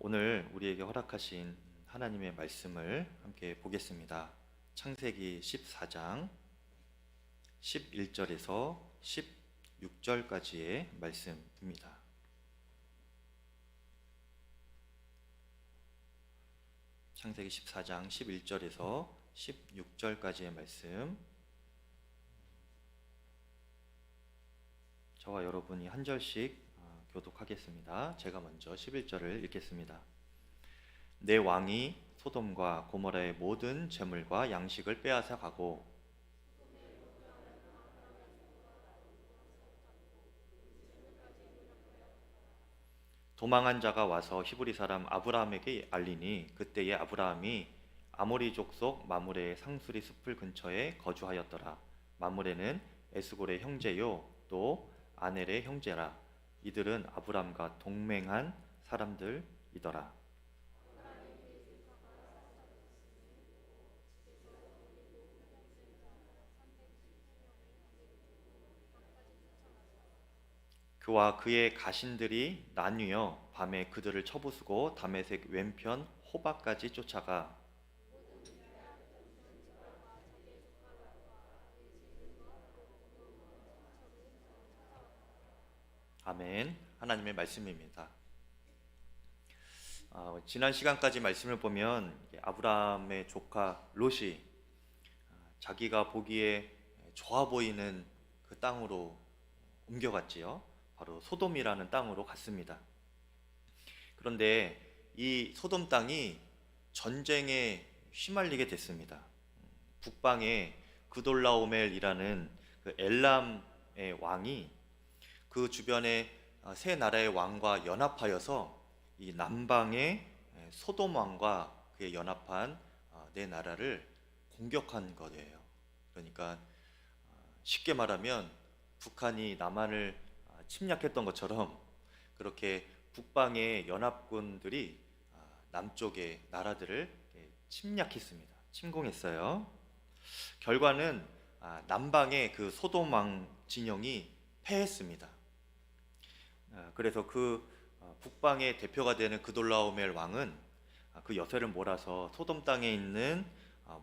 오늘 우리에게 허락하신 하나님의 말씀을 함께 보겠습니다. 창세기 14장 11절에서 16절까지의 말씀입니다. 창세기 14장 11절에서 16절까지의 말씀, 저와 여러분이 한 절씩 교독하겠습니다. 제가 먼저 11절을 읽겠습니다. 내 왕이 소돔과 고모라의 모든 재물과 양식을 빼앗아 가고 도망한 자가 와서 히브리 사람 아브라함에게 알리니 그때에 아브라함이 아모리 족속 마므레의 상수리 숲을 근처에 거주하였더라. 마므레는 에스골의 형제요 또 아넬의 형제라. 이들은 아브람과 동맹한 사람들이더라. 그와 그의 가신들이 나뉘어 밤에 그들을 쳐부수고 다메섹 왼편 호바까지 쫓아가 아멘. 하나님의 말씀입니다. 지난 시간까지 말씀을 보면 아브라함의 조카 롯이 자기가 보기에 좋아 보이는 그 땅으로 옮겨갔지요. 바로 소돔이라는 땅으로 갔습니다. 그런데 이 소돔 땅이 전쟁에 휘말리게 됐습니다. 북방에 그돌라오멜이라는 그 엘람의 왕이 그 주변의 세 나라의 왕과 연합하여서 이 남방의 소돔 왕과 그의 연합한 네 나라를 공격한 거예요. 그러니까 쉽게 말하면 북한이 남한을 침략했던 것처럼 그렇게 북방의 연합군들이 남쪽의 나라들을 침략했습니다. 침공했어요. 결과는 남방의 그 소돔 왕 진영이 패했습니다. 그래서 그 북방의 대표가 되는 그돌라오멜 왕은 그 여세를 몰아서 소돔 땅에 있는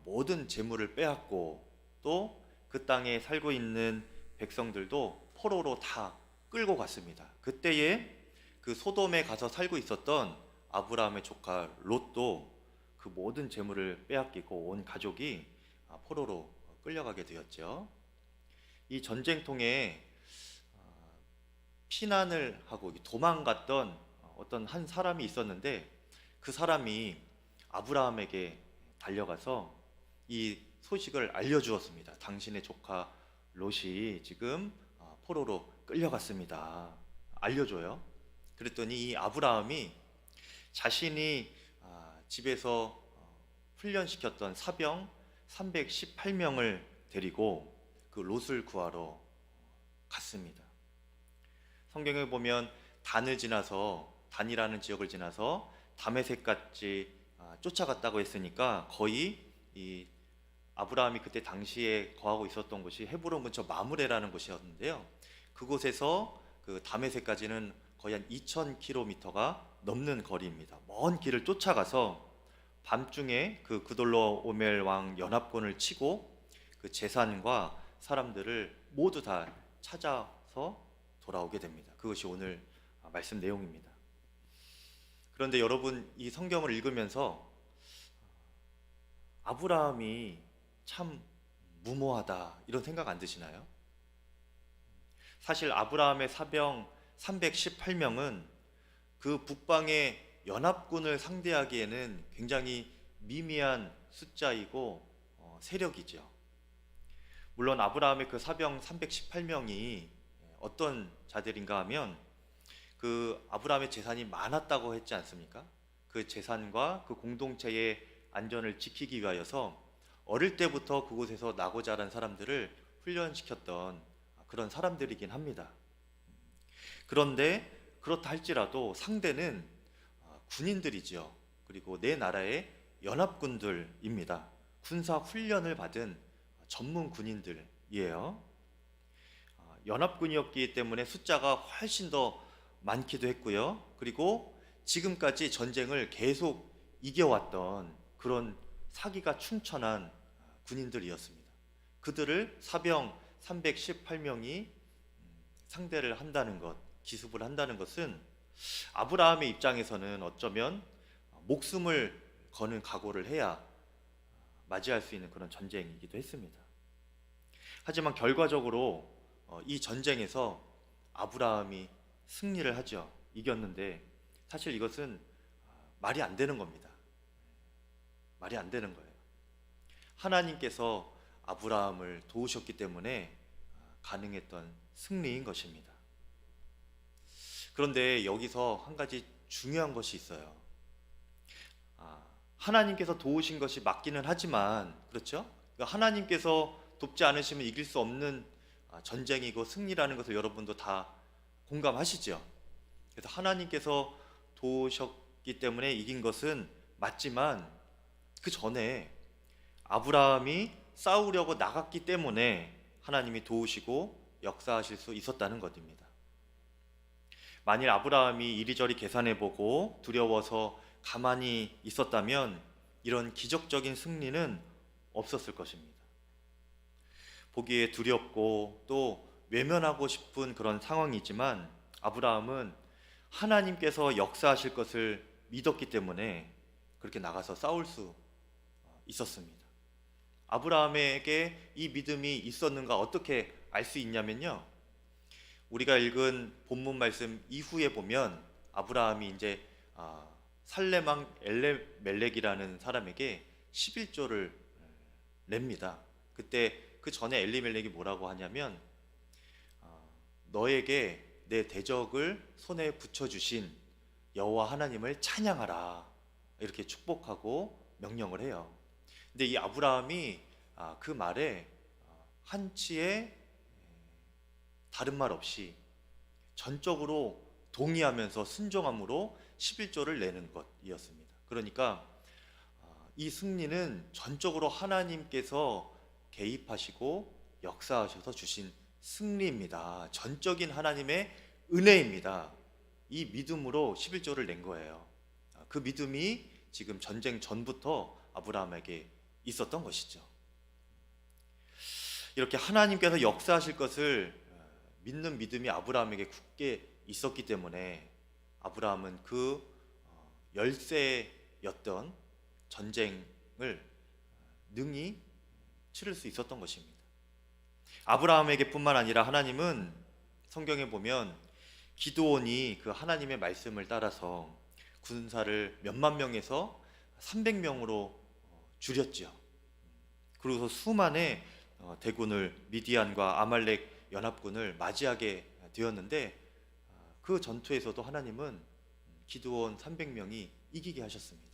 모든 재물을 빼앗고 또 그 땅에 살고 있는 백성들도 포로로 다 끌고 갔습니다. 그때에 그 소돔에 가서 살고 있었던 아브라함의 조카 롯도 그 모든 재물을 빼앗기고 온 가족이 포로로 끌려가게 되었죠. 이 전쟁통에 피난을 하고 도망갔던 어떤 한 사람이 있었는데 그 사람이 아브라함에게 달려가서 이 소식을 알려주었습니다. 당신의 조카 롯이 지금 포로로 끌려갔습니다. 알려줘요. 그랬더니 이 아브라함이 자신이 집에서 훈련시켰던 사병 318명을 데리고 그 롯을 구하러 갔습니다. 성경에 보면 단이라는 지역을 지나서 다메섹까지 쫓아갔다고 했으니까 거의 이 아브라함이 그때 당시에 거하고 있었던 곳이 헤브론 근처 마므레라는 곳이었는데요. 그곳에서 그 다메섹까지는 거의 한 2000km가 넘는 거리입니다. 먼 길을 쫓아가서 밤중에 그 그돌라오멜 왕 연합군을 치고 그 재산과 사람들을 모두 다 찾아서 돌아오게 됩니다. 그것이 오늘 말씀 내용입니다. 그런데 여러분, 이 성경을 읽으면서 아브라함이 참 무모하다 이런 생각 안 드시나요? 사실 아브라함의 사병 318명은 그 북방의 연합군을 상대하기에는 굉장히 미미한 숫자이고 세력이죠. 물론 아브라함의 그 사병 318명이 어떤 자들인가 하면 그 아브라함의 재산이 많았다고 했지 않습니까? 그 재산과 그 공동체의 안전을 지키기 위하여서 어릴 때부터 그곳에서 나고 자란 사람들을 훈련시켰던 그런 사람들이긴 합니다. 그런데 그렇다 할지라도 상대는 군인들이죠. 그리고 네 나라의 연합군들입니다. 군사 훈련을 받은 전문 군인들이에요. 연합군이었기 때문에 숫자가 훨씬 더 많기도 했고요. 그리고 지금까지 전쟁을 계속 이겨왔던 그런 사기가 충천한 군인들이었습니다. 그들을 사병 318명이 상대를 한다는 것, 기습을 한다는 것은 아브라함의 입장에서는 어쩌면 목숨을 거는 각오를 해야 맞이할 수 있는 그런 전쟁이기도 했습니다. 하지만 결과적으로 이 전쟁에서 아브라함이 승리를 하죠. 이겼는데 사실 이것은 말이 안 되는 겁니다. 말이 안 되는 거예요. 하나님께서 아브라함을 도우셨기 때문에 가능했던 승리인 것입니다. 그런데 여기서 한 가지 중요한 것이 있어요. 하나님께서 도우신 것이 맞기는 하지만, 그렇죠? 하나님께서 돕지 않으시면 이길 수 없는 전쟁이고 승리라는 것을 여러분도 다 공감하시죠? 그래서 하나님께서 도우셨기 때문에 이긴 것은 맞지만 그 전에 아브라함이 싸우려고 나갔기 때문에 하나님이 도우시고 역사하실 수 있었다는 것입니다. 만일 아브라함이 이리저리 계산해보고 두려워서 가만히 있었다면 이런 기적적인 승리는 없었을 것입니다. 보기에 두렵고 또 외면하고 싶은 그런 상황이지만 아브라함은 하나님께서 역사하실 것을 믿었기 때문에 그렇게 나가서 싸울 수 있었습니다. 아브라함에게 이 믿음이 있었는가 어떻게 알 수 있냐면요, 우리가 읽은 본문 말씀 이후에 보면 아브라함이 이제 살레망 엘리멜렉이라는 사람에게 11조를 냅니다. 그때 그 전에 엘리멜렉이 뭐라고 하냐면 너에게 내 대적을 손에 붙여주신 여호와 하나님을 찬양하라, 이렇게 축복하고 명령을 해요. 근데 이 아브라함이 그 말에 한치의 다른 말 없이 전적으로 동의하면서 순종함으로 11조를 내는 것이었습니다. 그러니까 이 승리는 전적으로 하나님께서 개입하시고 역사하셔서 주신 승리입니다. 전적인 하나님의 은혜입니다. 이 믿음으로 11조를 낸 거예요. 그 믿음이 지금 전쟁 전부터 아브라함에게 있었던 것이죠. 이렇게 하나님께서 역사하실 것을 믿는 믿음이 아브라함에게 굳게 있었기 때문에 아브라함은 그 열세였던 전쟁을 능히 치를 수 있었던 것입니다. 아브라함에게 뿐만 아니라 하나님은 성경에 보면 기드온이 그 하나님의 말씀을 따라서 군사를 몇만 명에서 300명으로 줄였죠. 그리고 수만의 대군을, 미디안과 아말렉 연합군을 맞이하게 되었는데 그 전투에서도 하나님은 기드온 300명이 이기게 하셨습니다.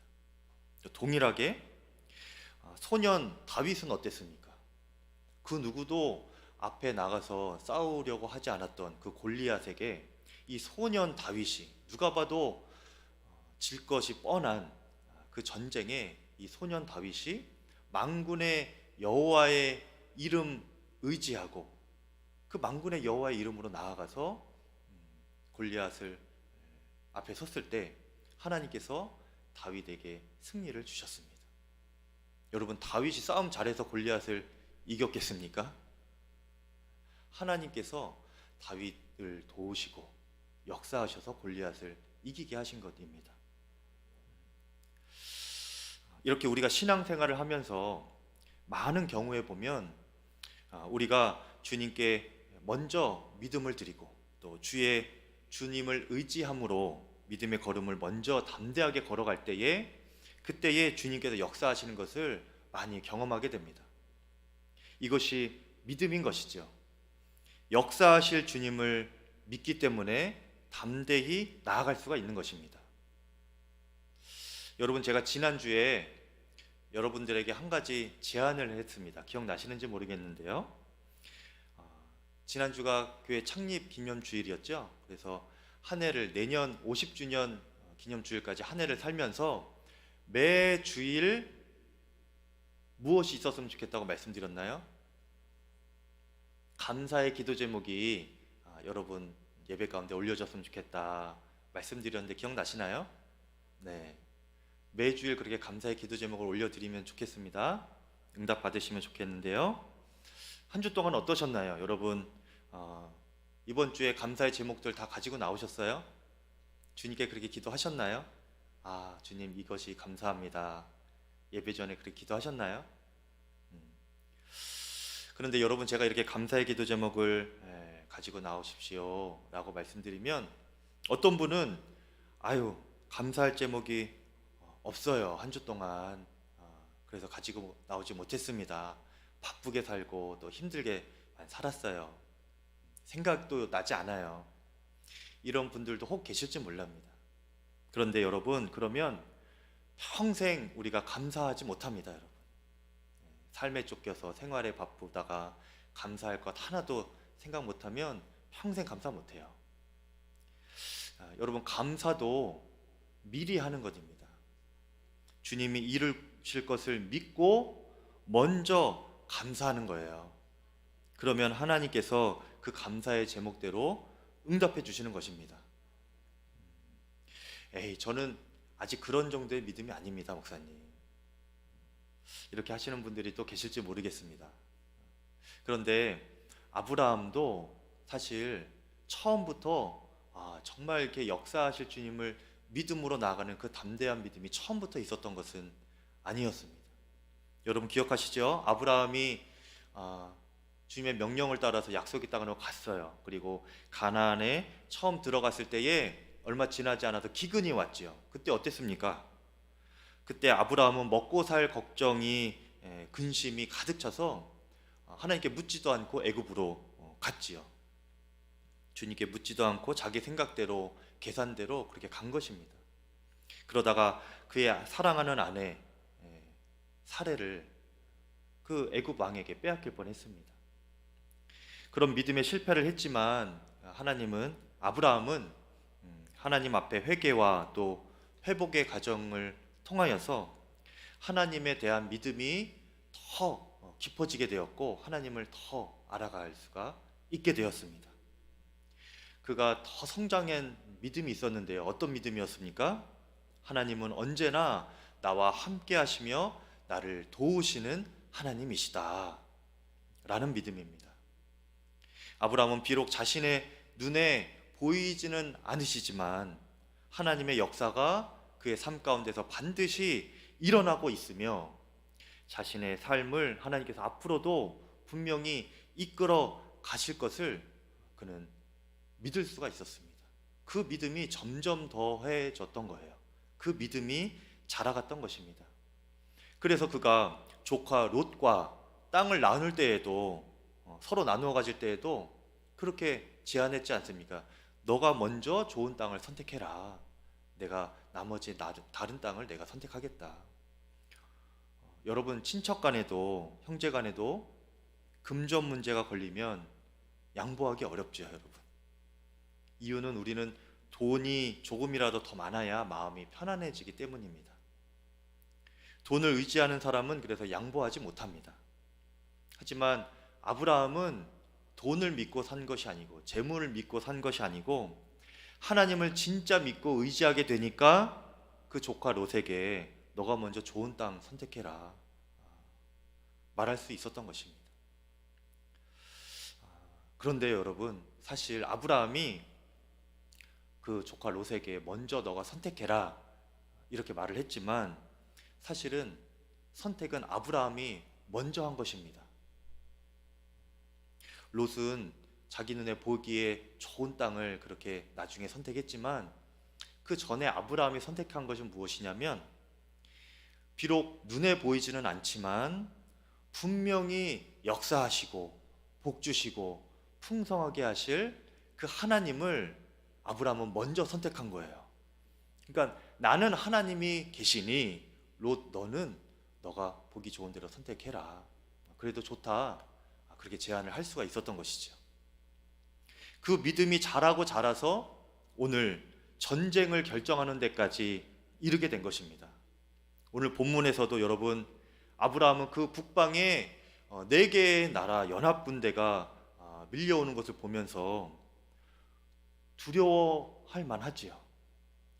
동일하게 소년 다윗은 어땠습니까? 그 누구도 앞에 나가서 싸우려고 하지 않았던 그 골리앗에게 이 소년 다윗이, 누가 봐도 질 것이 뻔한 그 전쟁에 이 소년 다윗이 만군의 여호와의 이름 의지하고 그 만군의 여호와의 이름으로 나아가서 골리앗을 앞에 섰을 때 하나님께서 다윗에게 승리를 주셨습니다. 여러분, 다윗이 싸움 잘해서 골리앗을 이겼겠습니까? 하나님께서 다윗을 도우시고 역사하셔서 골리앗을 이기게 하신 것입니다. 이렇게 우리가 신앙생활을 하면서 많은 경우에 보면 우리가 주님께 먼저 믿음을 드리고 또 주님을 의지함으로 믿음의 걸음을 먼저 담대하게 걸어갈 때에 그때에 주님께서 역사하시는 것을 많이 경험하게 됩니다. 이것이 믿음인 것이죠. 역사하실 주님을 믿기 때문에 담대히 나아갈 수가 있는 것입니다. 여러분, 제가 지난주에 여러분들에게 한 가지 제안을 했습니다. 기억나시는지 모르겠는데요, 지난주가 교회 창립 기념주일이었죠. 그래서 한 해를, 내년 50주년 기념주일까지 한 해를 살면서 매 주일 무엇이 있었으면 좋겠다고 말씀드렸나요? 감사의 기도 제목이 여러분 예배 가운데 올려졌으면 좋겠다 말씀드렸는데 기억나시나요? 네, 매주일 그렇게 감사의 기도 제목을 올려드리면 좋겠습니다. 응답 받으시면 좋겠는데요. 한 주 동안 어떠셨나요? 여러분, 이번 주에 감사의 제목들 다 가지고 나오셨어요? 주님께 그렇게 기도하셨나요? 아, 주님 이것이 감사합니다. 예배 전에 그렇게 기도하셨나요? 음. 그런데 여러분, 제가 이렇게 감사의 기도 제목을 가지고 나오십시오 라고 말씀드리면 어떤 분은 아유, 감사할 제목이 없어요. 한 주 동안 그래서 가지고 나오지 못했습니다. 바쁘게 살고 또 힘들게 살았어요. 생각도 나지 않아요. 이런 분들도 혹 계실지 몰랍니다. 그런데 여러분, 그러면 평생 우리가 감사하지 못합니다. 여러분, 삶에 쫓겨서 생활에 바쁘다가 감사할 것 하나도 생각 못하면 평생 감사 못해요. 여러분, 감사도 미리 하는 것입니다. 주님이 이루실 것을 믿고 먼저 감사하는 거예요. 그러면 하나님께서 그 감사의 제목대로 응답해 주시는 것입니다. 에이, 저는 아직 그런 정도의 믿음이 아닙니다, 목사님. 이렇게 하시는 분들이 또 계실지 모르겠습니다. 그런데 아브라함도 사실 처음부터 정말 이렇게 역사하실 주님을 믿음으로 나아가는 그 담대한 믿음이 처음부터 있었던 것은 아니었습니다. 여러분 기억하시죠? 아브라함이 주님의 명령을 따라서 약속의 땅으로 갔어요. 그리고 가나안에 처음 들어갔을 때에 얼마 지나지 않아서 기근이 왔죠. 그때 어땠습니까? 그때 아브라함은 먹고 살 걱정이 근심이 가득 차서 하나님께 묻지도 않고 애굽으로 갔지요. 주님께 묻지도 않고 자기 생각대로 계산대로 그렇게 간 것입니다. 그러다가 그의 사랑하는 아내 사레를 그 애굽 왕에게 빼앗길 뻔했습니다. 그런 믿음에 실패를 했지만 아브라함은 하나님 앞에 회개와 또 회복의 과정을 통하여서 하나님에 대한 믿음이 더 깊어지게 되었고 하나님을 더 알아갈 수가 있게 되었습니다. 그가 더 성장한 믿음이 있었는데요. 어떤 믿음이었습니까? 하나님은 언제나 나와 함께 하시며 나를 도우시는 하나님이시다 라는 믿음입니다. 아브라함은 비록 자신의 눈에 보이지는 않으시지만 하나님의 역사가 그의 삶 가운데서 반드시 일어나고 있으며 자신의 삶을 하나님께서 앞으로도 분명히 이끌어 가실 것을 그는 믿을 수가 있었습니다. 그 믿음이 점점 더해졌던 거예요. 그 믿음이 자라갔던 것입니다. 그래서 그가 조카 롯과 땅을 나눌 때에도 서로 나누어 가질 때에도 그렇게 제안했지 않습니까? 너가 먼저 좋은 땅을 선택해라. 내가 나머지 다른 땅을 내가 선택하겠다. 여러분, 친척 간에도 형제 간에도 금전 문제가 걸리면 양보하기 어렵죠, 여러분. 이유는 우리는 돈이 조금이라도 더 많아야 마음이 편안해지기 때문입니다. 돈을 의지하는 사람은 그래서 양보하지 못합니다. 하지만 아브라함은 돈을 믿고 산 것이 아니고 재물을 믿고 산 것이 아니고 하나님을 진짜 믿고 의지하게 되니까 그 조카 롯에게 너가 먼저 좋은 땅 선택해라 말할 수 있었던 것입니다. 그런데 여러분, 사실 아브라함이 그 조카 롯에게 먼저 너가 선택해라 이렇게 말을 했지만 사실은 선택은 아브라함이 먼저 한 것입니다. 롯은 자기 눈에 보기에 좋은 땅을 그렇게 나중에 선택했지만 그 전에 아브라함이 선택한 것은 무엇이냐면 비록 눈에 보이지는 않지만 분명히 역사하시고 복 주시고 풍성하게 하실 그 하나님을 아브라함은 먼저 선택한 거예요. 그러니까 나는 하나님이 계시니 롯 너가 보기 좋은 대로 선택해라. 그래도 좋다. 그렇게 제안을 할 수가 있었던 것이죠. 그 믿음이 자라고 자라서 오늘 전쟁을 결정하는 데까지 이르게 된 것입니다. 오늘 본문에서도 여러분, 아브라함은 그 북방에 4개의 나라 연합군대가 밀려오는 것을 보면서 두려워할 만하지요.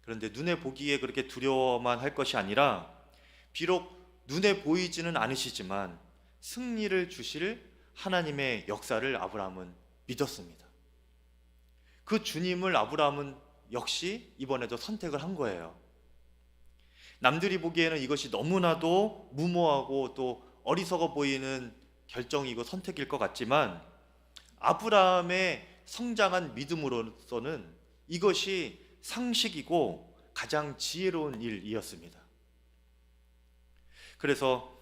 그런데 눈에 보기에 그렇게 두려워만 할 것이 아니라 비록 눈에 보이지는 않으시지만 승리를 주실 하나님의 역사를 아브라함은 믿었습니다. 그 주님을 아브라함은 역시 이번에도 선택을 한 거예요. 남들이 보기에는 이것이 너무나도 무모하고 또 어리석어 보이는 결정이고 선택일 것 같지만 아브라함의 성장한 믿음으로서는 이것이 상식이고 가장 지혜로운 일이었습니다. 그래서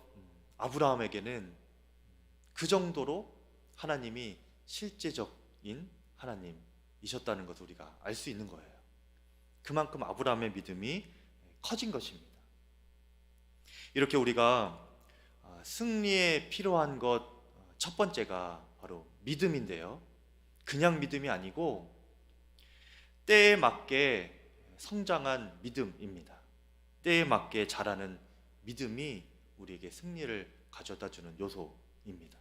아브라함에게는 그 정도로 하나님이 실제적인 하나님이셨다는 것을 우리가 알 수 있는 거예요. 그만큼 아브라함의 믿음이 커진 것입니다. 이렇게 우리가 승리에 필요한 것 첫 번째가 바로 믿음인데요. 그냥 믿음이 아니고 때에 맞게 성장한 믿음입니다. 때에 맞게 자라는 믿음이 우리에게 승리를 가져다 주는 요소입니다.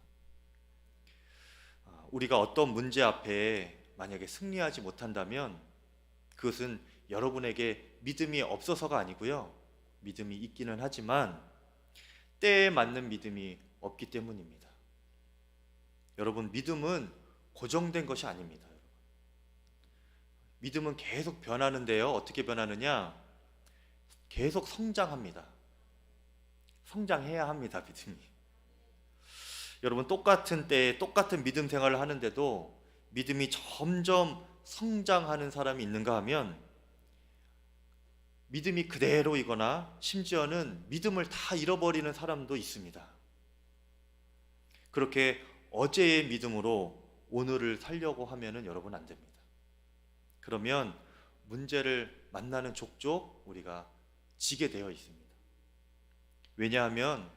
우리가 어떤 문제 앞에 만약에 승리하지 못한다면 그것은 여러분에게 믿음이 없어서가 아니고요. 믿음이 있기는 하지만 때에 맞는 믿음이 없기 때문입니다. 여러분, 믿음은 고정된 것이 아닙니다. 믿음은 계속 변하는데요. 어떻게 변하느냐? 계속 성장합니다. 성장해야 합니다, 믿음이. 여러분, 똑같은 때에 똑같은 믿음 생활을 하는데도 믿음이 점점 성장하는 사람이 있는가 하면 믿음이 그대로이거나 심지어는 믿음을 다 잃어버리는 사람도 있습니다. 그렇게 어제의 믿음으로 오늘을 살려고 하면은 여러분 안 됩니다. 그러면 문제를 만나는 족족 우리가 지게 되어 있습니다. 왜냐하면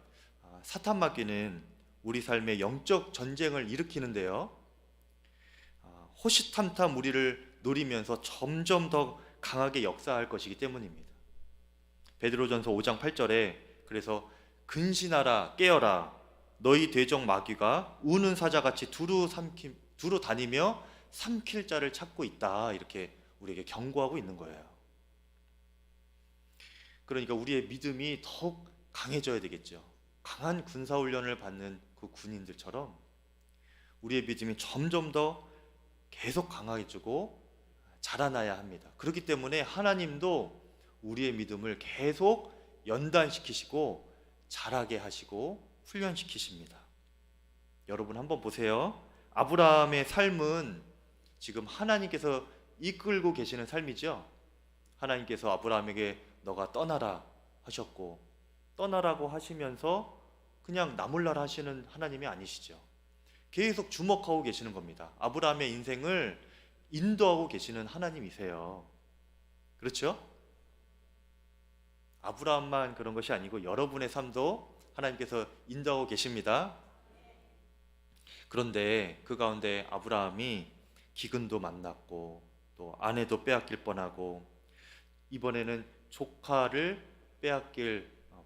사탄 마귀는 우리 삶에 영적 전쟁을 일으키는데요. 호시탐탐 우리를 노리면서 점점 더 강하게 역사할 것이기 때문입니다. 베드로전서 5장 8절에 그래서 근신하라 깨어라 너희 대적 마귀가 우는 사자같이 두루 다니며 삼킬 자를 찾고 있다, 이렇게 우리에게 경고하고 있는 거예요. 그러니까 우리의 믿음이 더욱 강해져야 되겠죠. 강한 군사훈련을 받는 그 군인들처럼 우리의 믿음이 점점 더 계속 강해지고 자라나야 합니다. 그렇기 때문에 하나님도 우리의 믿음을 계속 연단시키시고 자라게 하시고 훈련시키십니다. 여러분 한번 보세요. 아브라함의 삶은 지금 하나님께서 이끌고 계시는 삶이죠. 하나님께서 아브라함에게 너가 떠나라 하셨고, 떠나라고 하시면서 그냥 나 몰라라 하시는 하나님이 아니시죠. 계속 주목하고 계시는 겁니다. 아브라함의 인생을 인도하고 계시는 하나님이세요. 그렇죠? 아브라함만 그런 것이 아니고 여러분의 삶도 하나님께서 인도하고 계십니다. 그런데 그 가운데 아브라함이 기근도 만났고 또 아내도 빼앗길 뻔하고 이번에는 조카를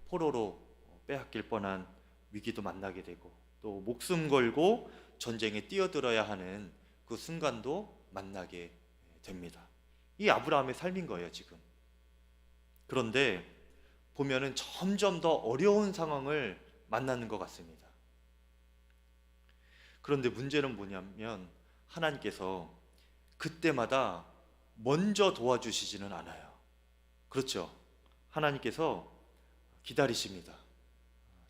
포로로 빼앗길 뻔한 위기도 만나게 되고 또 목숨 걸고 전쟁에 뛰어들어야 하는 그 순간도 만나게 됩니다. 이 아브라함의 삶인 거예요, 지금. 그런데 보면은 점점 더 어려운 상황을 만나는 것 같습니다. 그런데 문제는 뭐냐면 하나님께서 그때마다 먼저 도와주시지는 않아요. 그렇죠? 하나님께서 기다리십니다.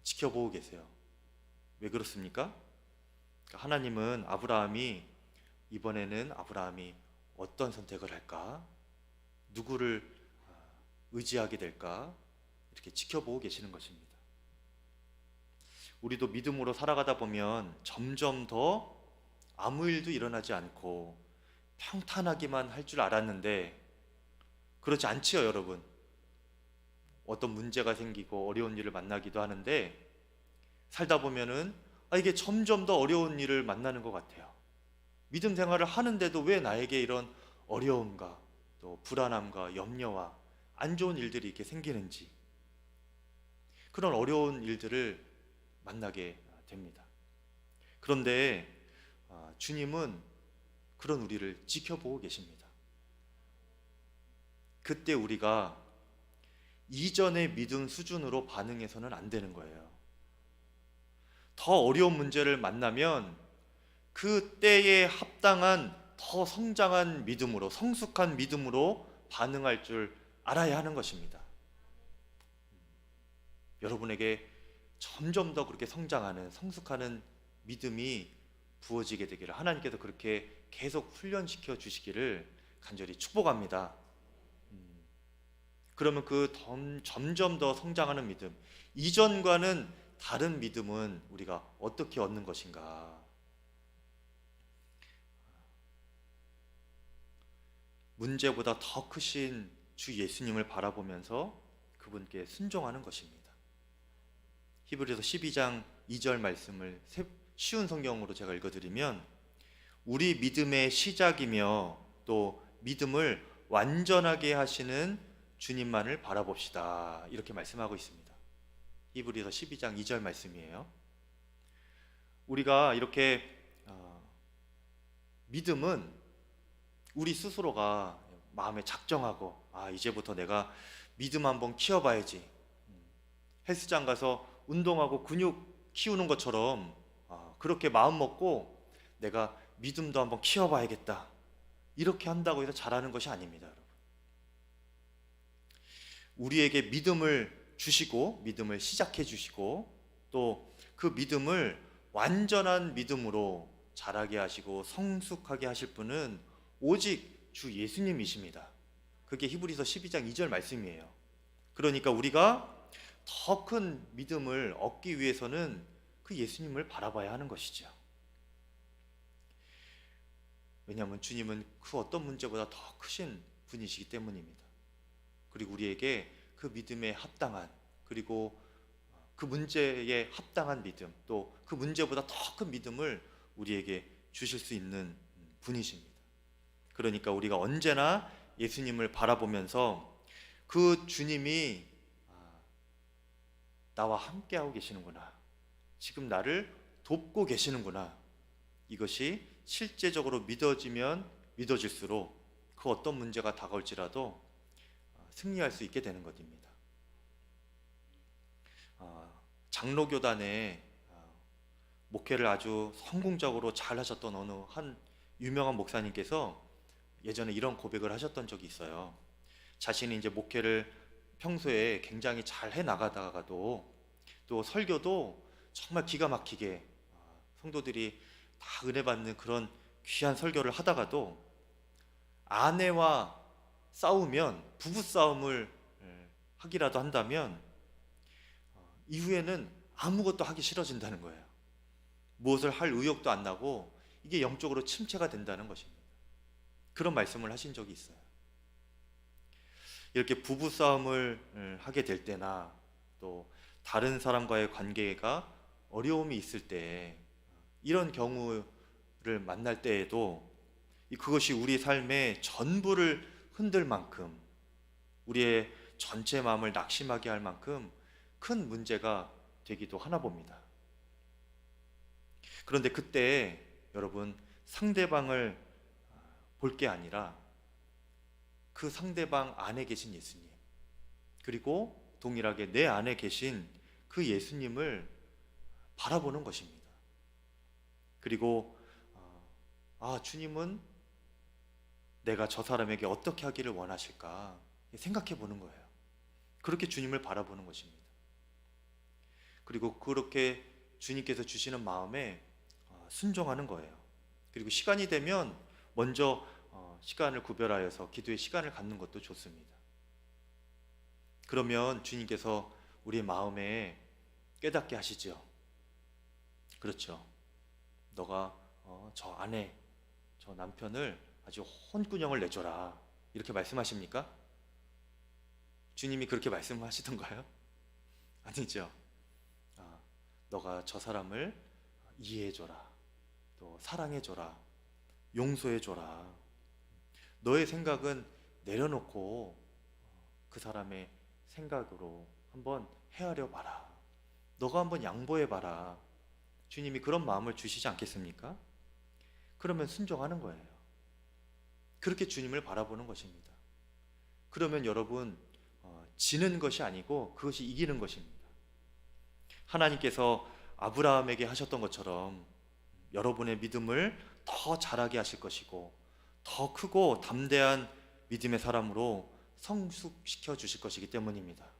지켜보고 계세요. 왜 그렇습니까? 하나님은 이번에는 아브라함이 어떤 선택을 할까? 누구를 의지하게 될까? 이렇게 지켜보고 계시는 것입니다. 우리도 믿음으로 살아가다 보면 점점 더 아무 일도 일어나지 않고 평탄하기만 할 줄 알았는데 그렇지 않지요, 여러분. 어떤 문제가 생기고 어려운 일을 만나기도 하는데 살다 보면은 이게 점점 더 어려운 일을 만나는 것 같아요. 믿음 생활을 하는데도 왜 나에게 이런 어려움과 또 불안함과 염려와 안 좋은 일들이 이렇게 생기는지, 그런 어려운 일들을 만나게 됩니다. 그런데 주님은 그런 우리를 지켜보고 계십니다. 그때 우리가 이전의 믿음 수준으로 반응해서는 안 되는 거예요. 더 어려운 문제를 만나면 그때에 합당한 더 성장한 믿음으로, 성숙한 믿음으로 반응할 줄 알아야 하는 것입니다. 여러분에게 점점 더 그렇게 성장하는, 성숙하는 믿음이 부어지게 되기를, 하나님께서 그렇게 계속 훈련시켜 주시기를 간절히 축복합니다. 그러면 그 점점 더 성장하는 믿음, 이전과는 다른 믿음은 우리가 어떻게 얻는 것인가? 문제보다 더 크신 주 예수님을 바라보면서 그분께 순종하는 것입니다. 히브리서 12장 2절 말씀을 쉬운 성경으로 제가 읽어드리면, 우리 믿음의 시작이며 또 믿음을 완전하게 하시는 주님만을 바라봅시다, 이렇게 말씀하고 있습니다. 히브리서 12장 2절 말씀이에요. 우리가 이렇게 믿음은 우리 스스로가 마음에 작정하고, 이제부터 내가 믿음 한번 키워봐야지, 헬스장 가서 운동하고 근육 키우는 것처럼 그렇게 마음 먹고 내가 믿음도 한번 키워봐야겠다, 이렇게 한다고 해서 잘하는 것이 아닙니다. 여러분, 우리에게 믿음을 주시고 믿음을 시작해 주시고 또 그 믿음을 완전한 믿음으로 자라게 하시고 성숙하게 하실 분은 오직 주 예수님이십니다. 그게 히브리서 12장 2절 말씀이에요. 그러니까 우리가 더 큰 믿음을 얻기 위해서는 그 예수님을 바라봐야 하는 것이죠. 왜냐하면 주님은 그 어떤 문제보다 더 크신 분이시기 때문입니다. 그리고 우리에게 그 믿음에 합당한, 그리고 그 문제에 합당한 믿음, 또 그 문제보다 더 큰 믿음을 우리에게 주실 수 있는 분이십니다. 그러니까 우리가 언제나 예수님을 바라보면서 그 주님이 나와 함께하고 계시는구나, 지금 나를 돕고 계시는구나, 이것이 실제적으로 믿어지면 믿어질수록 그 어떤 문제가 다가올지라도 승리할 수 있게 되는 것입니다. 장로교단에 목회를 아주 성공적으로 잘 하셨던 어느 한 유명한 목사님께서 예전에 이런 고백을 하셨던 적이 있어요. 자신이 이제 목회를 평소에 굉장히 잘 해 나가다가도 또 설교도 정말 기가 막히게 성도들이 다 은혜 받는 그런 귀한 설교를 하다가도 아내와 싸우면, 부부 싸움을 하기라도 한다면 이후에는 아무것도 하기 싫어진다는 거예요. 무엇을 할 의욕도 안 나고 이게 영적으로 침체가 된다는 것입니다. 그런 말씀을 하신 적이 있어요. 이렇게 부부 싸움을 하게 될 때나 또 다른 사람과의 관계가 어려움이 있을 때, 이런 경우를 만날 때에도 그것이 우리 삶의 전부를 흔들 만큼, 우리의 전체 마음을 낙심하게 할 만큼 큰 문제가 되기도 하나 봅니다. 그런데 그때 여러분, 상대방을 볼 게 아니라 그 상대방 안에 계신 예수님, 그리고 동일하게 내 안에 계신 그 예수님을 바라보는 것입니다. 그리고 주님은 내가 저 사람에게 어떻게 하기를 원하실까 생각해 보는 거예요. 그렇게 주님을 바라보는 것입니다. 그리고 그렇게 주님께서 주시는 마음에 순종하는 거예요. 그리고 시간이 되면 먼저 시간을 구별하여서 기도의 시간을 갖는 것도 좋습니다. 그러면 주님께서 우리의 마음에 깨닫게 하시죠. 그렇죠. 너가 저 아내, 저 남편을 아주 혼꾸녕을 내줘라, 이렇게 말씀하십니까? 주님이 그렇게 말씀하시던가요? 아니죠. 너가 저 사람을 이해해줘라, 또 사랑해줘라, 용서해줘라. 너의 생각은 내려놓고 그 사람의 생각으로 한번 헤아려 봐라. 너가 한번 양보해 봐라. 주님이 그런 마음을 주시지 않겠습니까? 그러면 순종하는 거예요. 그렇게 주님을 바라보는 것입니다. 그러면 여러분 지는 것이 아니고 그것이 이기는 것입니다. 하나님께서 아브라함에게 하셨던 것처럼 여러분의 믿음을 더 자라게 하실 것이고 더 크고 담대한 믿음의 사람으로 성숙시켜 주실 것이기 때문입니다.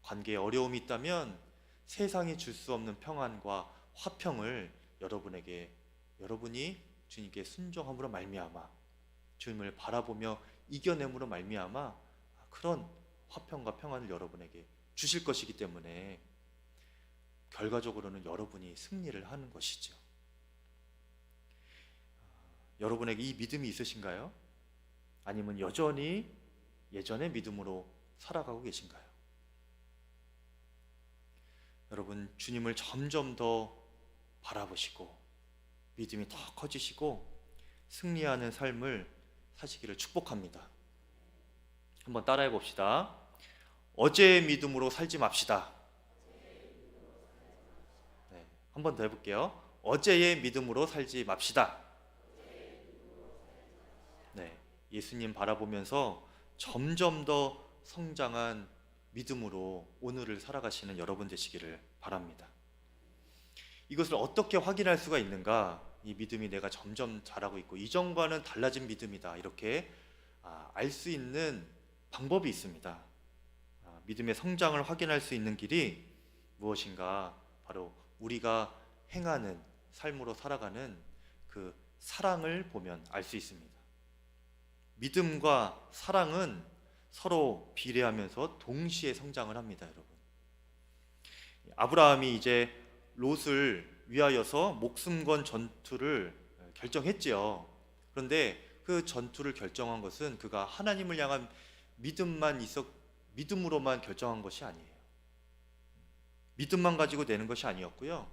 관계에 어려움이 있다면 세상이 줄 수 없는 평안과 화평을 여러분이 주님께 순종함으로 말미암아 주님을 바라보며 이겨냄으로 말미암아 그런 화평과 평안을 여러분에게 주실 것이기 때문에 결과적으로는 여러분이 승리를 하는 것이죠. 여러분에게 이 믿음이 있으신가요? 아니면 여전히 예전의 믿음으로 살아가고 계신가요? 여러분, 주님을 점점 더 바라보시고 믿음이 더 커지시고 승리하는 삶을 사시기를 축복합니다. 한번 따라해 봅시다. 어제의 믿음으로 살지 맙시다. 네, 한 번 더 해볼게요. 어제의 믿음으로 살지 맙시다. 네, 예수님 바라보면서 점점 더 성장한 믿음으로 오늘을 살아가시는 여러분 되시기를 바랍니다. 이것을 어떻게 확인할 수가 있는가? 이 믿음이 내가 점점 자라고 있고 이전과는 달라진 믿음이다, 이렇게 알 수 있는 방법이 있습니다. 믿음의 성장을 확인할 수 있는 길이 무엇인가? 바로 우리가 행하는 삶으로 살아가는 그 사랑을 보면 알 수 있습니다. 믿음과 사랑은 서로 비례하면서 동시에 성장을 합니다, 여러분. 아브라함이 이제 롯을 위하여서 목숨 건 전투를 결정했지요. 그런데 그 전투를 결정한 것은 그가 하나님을 향한 믿음으로만 결정한 것이 아니에요. 믿음만 가지고 되는 것이 아니었고요.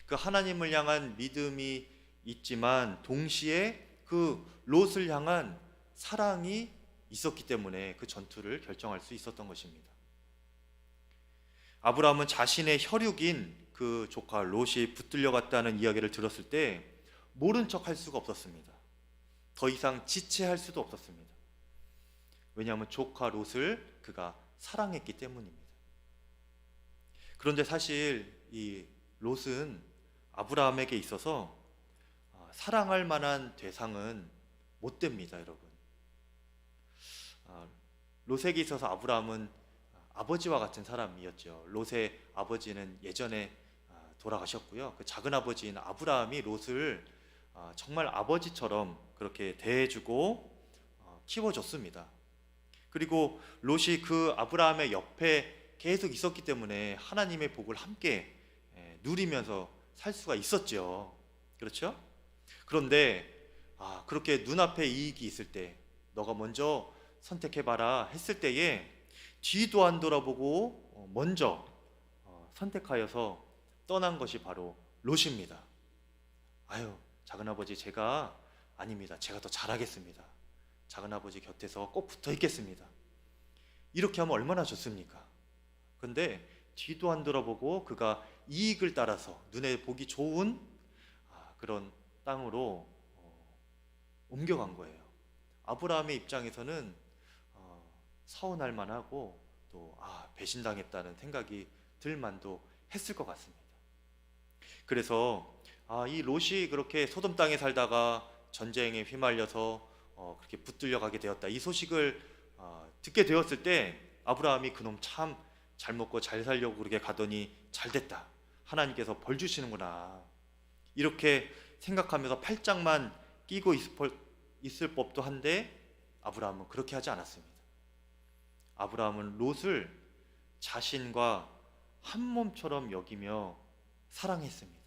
그 하나님을 향한 믿음이 있지만 동시에 그 롯을 향한 사랑이 있었기 때문에 그 전투를 결정할 수 있었던 것입니다. 아브라함은 자신의 혈육인 그 조카 롯이 붙들려 갔다는 이야기를 들었을 때 모른 척 할 수가 없었습니다. 더 이상 지체할 수도 없었습니다. 왜냐하면 조카 롯을 그가 사랑했기 때문입니다. 그런데 사실 이 롯은 아브라함에게 있어서 사랑할 만한 대상은 못 됩니다, 여러분. 롯에게 있어서 아브라함은 아버지와 같은 사람이었죠. 롯의 아버지는 예전에 돌아가셨고요. 그 작은 아버지인 아브라함이 롯을 정말 아버지처럼 그렇게 대해주고 키워줬습니다. 그리고 롯이 그 아브라함의 옆에 계속 있었기 때문에 하나님의 복을 함께 누리면서 살 수가 있었죠. 그렇죠? 그런데 그렇게 눈앞에 이익이 있을 때 너가 먼저 선택해봐라 했을 때에 뒤도 안 돌아보고 먼저 선택하여서 떠난 것이 바로 롯입니다. 아유, 작은아버지 아닙니다. 제가 더 잘하겠습니다. 작은아버지 곁에서 꼭 붙어 있겠습니다. 이렇게 하면 얼마나 좋습니까? 근데 뒤도 안 돌아보고 그가 이익을 따라서 눈에 보기 좋은 그런 땅으로 옮겨간 거예요. 아브라함의 입장에서는 서운할 만하고 또 배신당했다는 생각이 들 만도 했을 것 같습니다. 그래서 이 롯이 그렇게 소돔 땅에 살다가 전쟁에 휘말려서 그렇게 붙들려 가게 되었다, 이 소식을 듣게 되었을 때 아브라함이 그놈 참 잘 먹고 잘 살려고 그렇게 가더니 잘 됐다, 하나님께서 벌 주시는구나, 이렇게 생각하면서 팔짱만 끼고 있을 법도 한데 아브라함은 그렇게 하지 않았습니다. 아브라함은 롯을 자신과 한 몸처럼 여기며 사랑했습니다.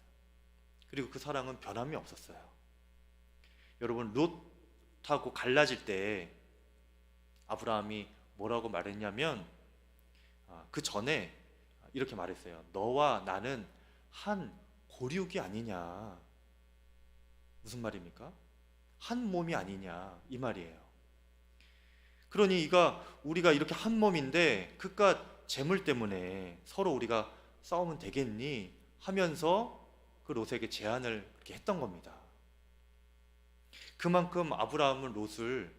그리고 그 사랑은 변함이 없었어요. 여러분, 롯하고 갈라질 때 아브라함이 뭐라고 말했냐면 그 전에 이렇게 말했어요. 너와 나는 한 고륙이 아니냐. 무슨 말입니까? 한 몸이 아니냐, 이 말이에요. 그러니 우리가 이렇게 한 몸인데 그깟 재물 때문에 서로 우리가 싸우면 되겠니 하면서 그 롯에게 제안을 그렇게 했던 겁니다. 그만큼 아브라함은 롯을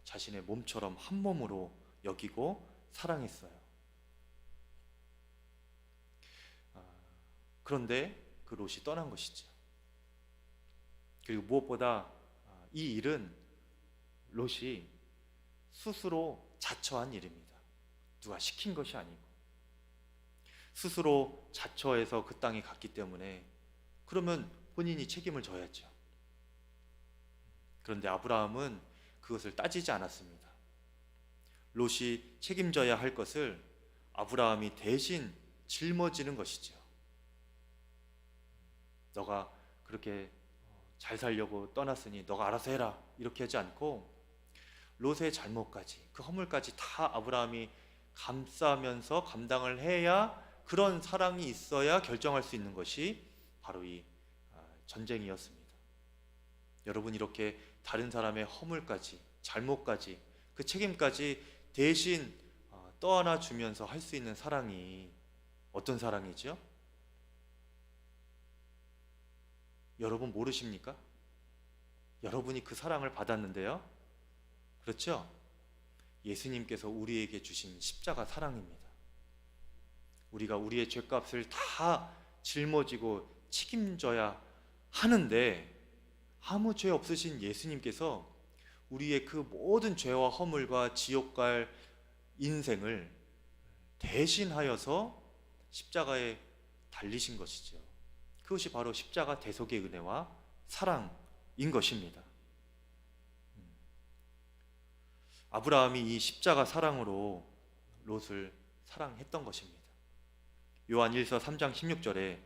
자신의 몸처럼 한 몸으로 여기고 사랑했어요. 그런데 그 롯이 떠난 것이죠. 그리고 무엇보다 이 일은 롯이 스스로 자처한 일입니다. 누가 시킨 것이 아니고 스스로 자처해서 그 땅에 갔기 때문에 그러면 본인이 책임을 져야죠. 그런데 아브라함은 그것을 따지지 않았습니다. 롯이 책임져야 할 것을 아브라함이 대신 짊어지는 것이죠. 너가 그렇게 잘 살려고 떠났으니 너가 알아서 해라, 이렇게 하지 않고 롯의 잘못까지, 그 허물까지 다 아브라함이 감싸면서 감당을 해야, 그런 사랑이 있어야 결정할 수 있는 것이 바로 이 전쟁이었습니다. 여러분, 이렇게 다른 사람의 허물까지, 잘못까지, 그 책임까지 대신 떠안아 주면서 할 수 있는 사랑이 어떤 사랑이죠? 여러분 모르십니까? 여러분이 그 사랑을 받았는데요. 그렇죠? 예수님께서 우리에게 주신 십자가 사랑입니다. 우리가 우리의 죄값을 다 짊어지고 책임져야 하는데, 아무 죄 없으신 예수님께서 우리의 그 모든 죄와 허물과 지옥 갈 인생을 대신하여서 십자가에 달리신 것이죠. 그것이 바로 십자가 대속의 은혜와 사랑인 것입니다. 아브라함이 이 십자가 사랑으로 롯을 사랑했던 것입니다. 요한 1서 3장 16절에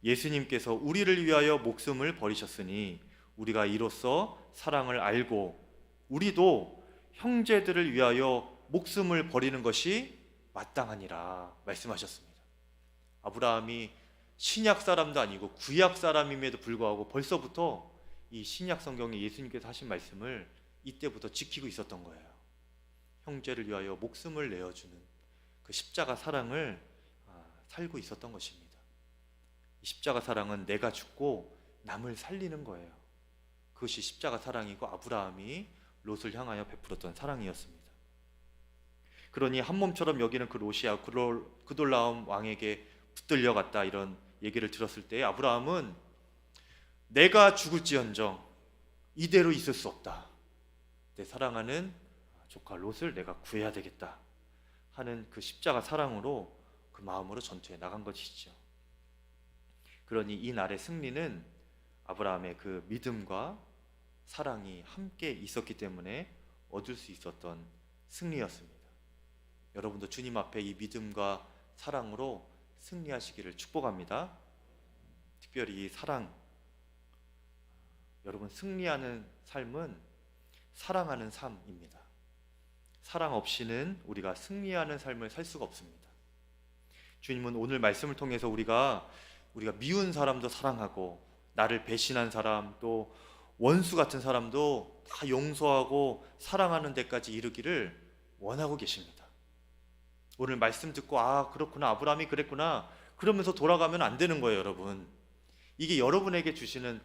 예수님께서 우리를 위하여 목숨을 버리셨으니 우리가 이로써 사랑을 알고 우리도 형제들을 위하여 목숨을 버리는 것이 마땅하니라 말씀하셨습니다. 아브라함이 신약 사람도 아니고 구약 사람임에도 불구하고 벌써부터 이 신약 성경에 예수님께서 하신 말씀을 이때부터 지키고 있었던 거예요. 형제를 위하여 목숨을 내어주는 그 십자가 사랑을 살고 있었던 것입니다. 이 십자가 사랑은 내가 죽고 남을 살리는 거예요. 그것이 십자가 사랑이고 아브라함이 롯을 향하여 베풀었던 사랑이었습니다. 그러니 한 몸처럼 여기는 그 롯이 그돌라움 왕에게 붙들려갔다, 이런 얘기를 들었을 때 아브라함은 내가 죽을지언정 이대로 있을 수 없다, 내 사랑하는 조카 롯을 내가 구해야 되겠다 하는 그 십자가 사랑으로, 그 마음으로 전투에 나간 것이죠. 그러니 이 날의 승리는 아브라함의 그 믿음과 사랑이 함께 있었기 때문에 얻을 수 있었던 승리였습니다. 여러분도 주님 앞에 이 믿음과 사랑으로 승리하시기를 축복합니다. 특별히 이 사랑, 여러분, 승리하는 삶은 사랑하는 삶입니다. 사랑 없이는 우리가 승리하는 삶을 살 수가 없습니다. 주님은 오늘 말씀을 통해서 우리가 미운 사람도 사랑하고, 나를 배신한 사람, 또 원수 같은 사람도 다 용서하고 사랑하는 데까지 이르기를 원하고 계십니다. 오늘 말씀 듣고 그렇구나, 아브라함이 그랬구나 그러면서 돌아가면 안 되는 거예요. 여러분, 이게 여러분에게 주시는,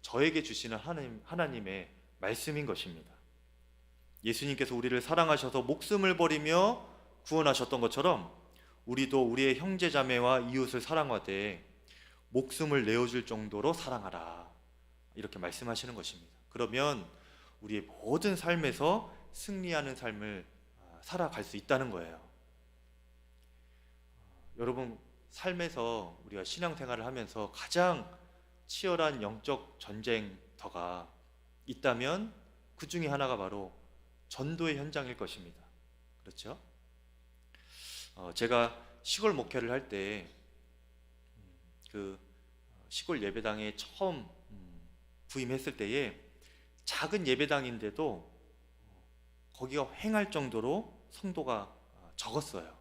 저에게 주시는 하나님의 말씀인 것입니다. 예수님께서 우리를 사랑하셔서 목숨을 버리며 구원하셨던 것처럼 우리도 우리의 형제 자매와 이웃을 사랑하되 목숨을 내어줄 정도로 사랑하라, 이렇게 말씀하시는 것입니다. 그러면 우리의 모든 삶에서 승리하는 삶을 살아갈 수 있다는 거예요. 여러분, 삶에서 우리가 신앙생활을 하면서 가장 치열한 영적 전쟁터가 있다면 그 중에 하나가 바로 전도의 현장일 것입니다. 그렇죠? 제가 시골 목회를 할 때 그 시골 예배당에 처음 부임했을 때에 작은 예배당인데도 거기가 횡할 정도로 성도가 적었어요.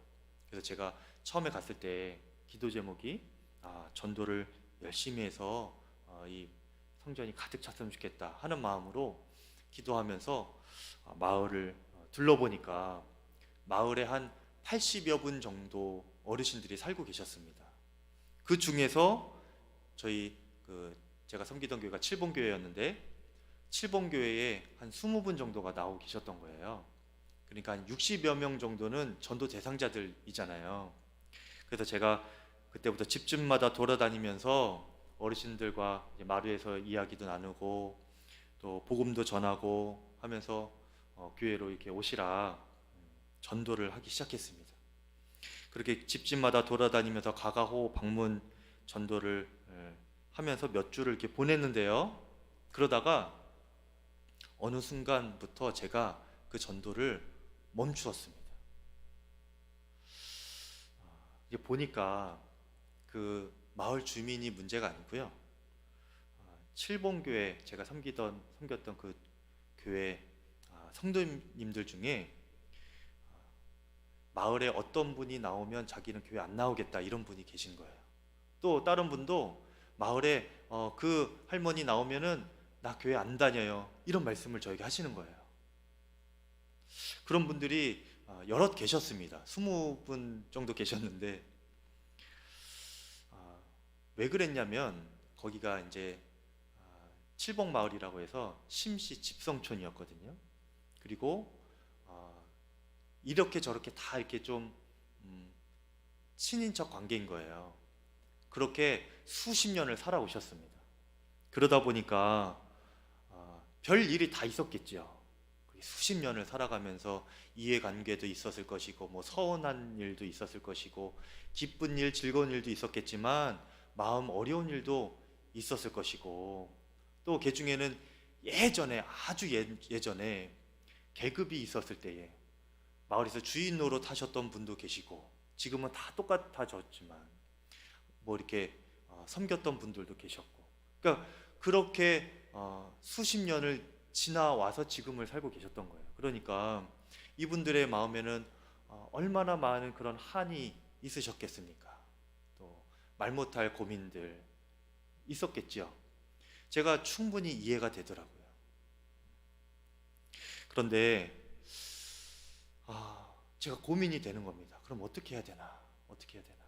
그래서 제가 처음에 갔을 때 기도 제목이 전도를 열심히 해서 이 성전이 가득 찼으면 좋겠다 하는 마음으로 기도하면서 마을을 둘러보니까 마을에 한 80여 분 정도 어르신들이 살고 계셨습니다. 그 중에서 제가 섬기던 교회가 칠봉교회였는데 7번 교회에 한 20분 정도가 나오고 계셨던 거예요. 그러니까 한 60여 명 정도는 전도 대상자들이잖아요. 그래서 제가 그때부터 집집마다 돌아다니면서 어르신들과 이제 마루에서 이야기도 나누고 또 복음도 전하고 하면서 교회로 이렇게 오시라 전도를 하기 시작했습니다. 그렇게 집집마다 돌아다니면서 가가호 방문 전도를 하면서 몇 주를 이렇게 보냈는데요. 그러다가 어느 순간부터 제가 그 전도를 멈추었습니다. 이제 보니까 그 마을 주민이 문제가 아니고요. 7번교회 제가 섬겼던 그 교회 성도님들 중에 마을에 어떤 분이 나오면 자기는 교회 안 나오겠다 이런 분이 계신 거예요. 또 다른 분도 마을에 그 할머니 나오면은 나 교회 안 다녀요 이런 말씀을 저에게 하시는 거예요. 그런 분들이 여럿 계셨습니다. 20분 정도 계셨는데 왜 그랬냐면 거기가 이제 칠봉마을이라고 해서 심시 집성촌이었거든요. 그리고 이렇게 저렇게 다 이렇게 좀 친인척 관계인 거예요. 그렇게 수십 년을 살아오셨습니다. 그러다 보니까 별 일이 다 있었겠죠. 수십 년을 살아가면서 이해관계도 있었을 것이고 뭐 서운한 일도 있었을 것이고 기쁜 일, 즐거운 일도 있었겠지만 마음 어려운 일도 있었을 것이고 또 그 중에는 예전에 아주 예전에 계급이 있었을 때에 마을에서 주인 노릇 하셨던 분도 계시고 지금은 다 똑같아졌지만 뭐 이렇게 섬겼던 분들도 계셨고 그러니까 그렇게 수십 년을 지나와서 지금을 살고 계셨던 거예요. 그러니까 이분들의 마음에는 얼마나 많은 그런 한이 있으셨겠습니까? 또 말 못할 고민들 있었겠지요. 제가 충분히 이해가 되더라고요. 그런데 제가 고민이 되는 겁니다. 그럼 어떻게 해야 되나? 어떻게 해야 되나?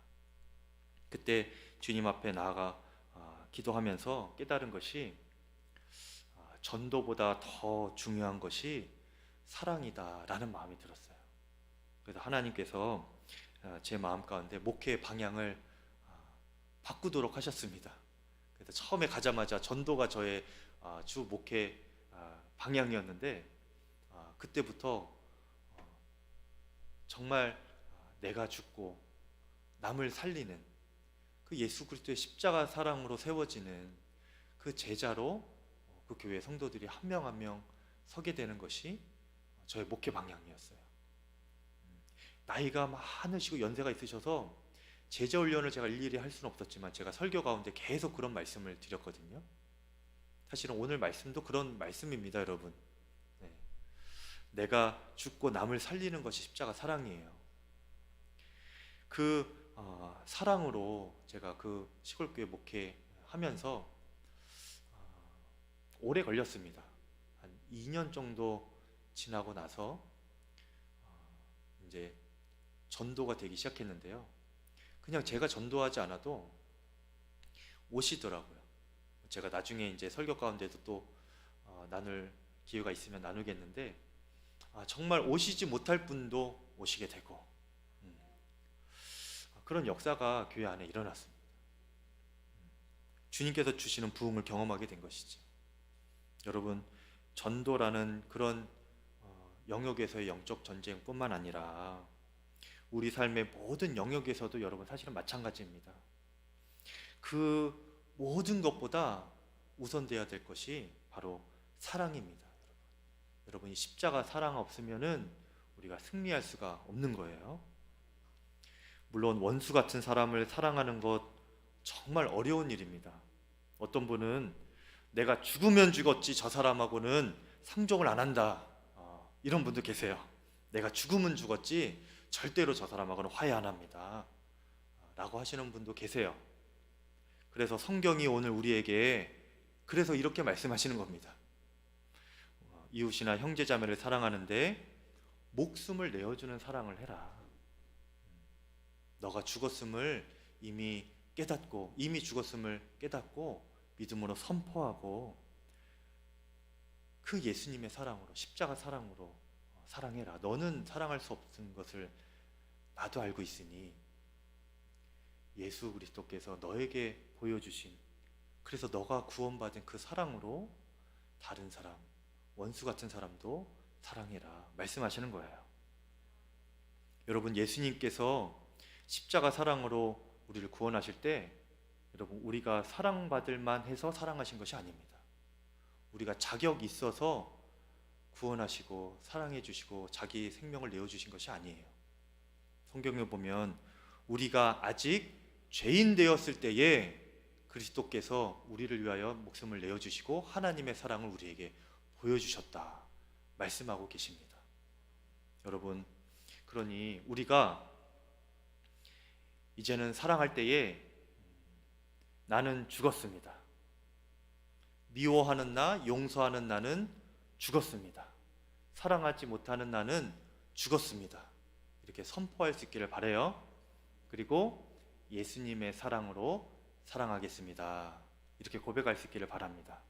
그때 주님 앞에 나아가 기도하면서 깨달은 것이 전도보다 더 중요한 것이 사랑이다라는 마음이 들었어요. 그래서 하나님께서 제 마음 가운데 목회의 방향을 바꾸도록 하셨습니다. 그래서 처음에 가자마자 전도가 저의 주 목회 방향이었는데 그때부터 정말 내가 죽고 남을 살리는 그 예수 그리스도의 십자가 사랑으로 세워지는 그 제자로 그 교회 성도들이 한 명 한 명 서게 되는 것이 저의 목회 방향이었어요. 나이가 많으시고 연세가 있으셔서 제자 훈련을 제가 일일이 할 수는 없었지만 제가 설교 가운데 계속 그런 말씀을 드렸거든요. 사실은 오늘 말씀도 그런 말씀입니다, 여러분. 네. 내가 죽고 남을 살리는 것이 십자가 사랑이에요. 그 사랑으로 제가 그 시골교회 목회하면서 오래 걸렸습니다. 한 2년 정도 지나고 나서 이제 전도가 되기 시작했는데요. 그냥 제가 전도하지 않아도 오시더라고요. 제가 나중에 이제 설교 가운데도 또 나눌 기회가 있으면 나누겠는데 정말 오시지 못할 분도 오시게 되고 그런 역사가 교회 안에 일어났습니다. 주님께서 주시는 부흥을 경험하게 된 것이죠. 여러분, 전도라는 그런 영역에서의 영적 전쟁뿐만 아니라 우리 삶의 모든 영역에서도 여러분 사실은 마찬가지입니다. 그 모든 것보다 우선돼야 될 것이 바로 사랑입니다. 여러분, 이 십자가 사랑 없으면은 우리가 승리할 수가 없는 거예요. 물론 원수 같은 사람을 사랑하는 것 정말 어려운 일입니다. 어떤 분은 내가 죽으면 죽었지 저 사람하고는 상종을 안 한다 이런 분도 계세요. 내가 죽으면 죽었지 절대로 저 사람하고는 화해 안 합니다 라고 하시는 분도 계세요. 그래서 성경이 오늘 우리에게 그래서 이렇게 말씀하시는 겁니다. 이웃이나 형제자매를 사랑하는데 목숨을 내어주는 사랑을 해라. 너가 죽었음을 이미 죽었음을 깨닫고 믿음으로 선포하고 그 예수님의 사랑으로, 십자가 사랑으로 사랑해라. 너는 사랑할 수 없는 것을 나도 알고 있으니 예수 그리스도께서 너에게 보여주신, 그래서 너가 구원받은 그 사랑으로 다른 사람, 원수 같은 사람도 사랑해라 말씀하시는 거예요. 여러분, 예수님께서 십자가 사랑으로 우리를 구원하실 때 여러분, 우리가 사랑받을 만해서 사랑하신 것이 아닙니다. 우리가 자격 있어서 구원하시고 사랑해 주시고 자기 생명을 내어주신 것이 아니에요. 성경에 보면 우리가 아직 죄인 되었을 때에 그리스도께서 우리를 위하여 목숨을 내어주시고 하나님의 사랑을 우리에게 보여주셨다 말씀하고 계십니다. 여러분, 그러니 우리가 이제는 사랑할 때에 나는 죽었습니다. 미워하는 나, 용서하는 나는 죽었습니다. 사랑하지 못하는 나는 죽었습니다. 이렇게 선포할 수 있기를 바라요. 그리고 예수님의 사랑으로 사랑하겠습니다. 이렇게 고백할 수 있기를 바랍니다.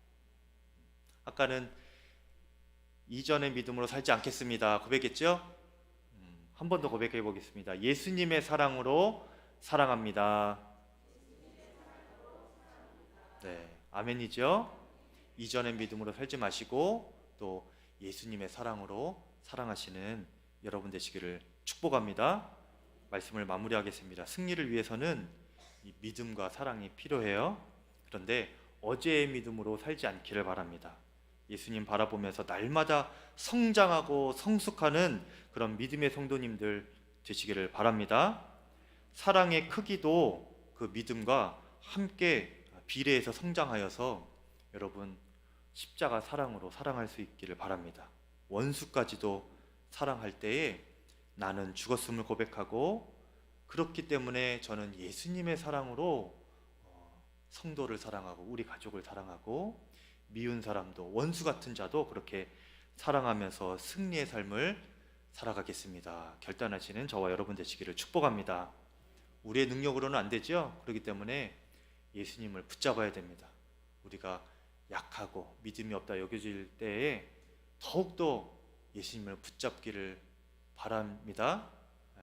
아까는 이전의 믿음으로 살지 않겠습니다 고백했죠? 한 번 더 고백해 보겠습니다. 예수님의 사랑으로 사랑합니다. 네, 아멘이죠? 이전의 믿음으로 살지 마시고 또 예수님의 사랑으로 사랑하시는 여러분 되시기를 축복합니다. 말씀을 마무리하겠습니다. 승리를 위해서는 이 믿음과 사랑이 필요해요. 그런데 어제의 믿음으로 살지 않기를 바랍니다. 예수님 바라보면서 날마다 성장하고 성숙하는 그런 믿음의 성도님들 되시기를 바랍니다. 사랑의 크기도 그 믿음과 함께 비례해서 성장하여서 여러분 십자가 사랑으로 사랑할 수 있기를 바랍니다. 원수까지도 사랑할 때에 나는 죽었음을 고백하고, 그렇기 때문에 저는 예수님의 사랑으로 성도를 사랑하고 우리 가족을 사랑하고 미운 사람도 원수 같은 자도 그렇게 사랑하면서 승리의 삶을 살아가겠습니다. 결단하시는 저와 여러분 되시기를 축복합니다. 우리의 능력으로는 안 되죠. 그렇기 때문에 예수님을 붙잡아야 됩니다. 우리가 약하고 믿음이 없다 여겨질 때에 더욱더 예수님을 붙잡기를 바랍니다.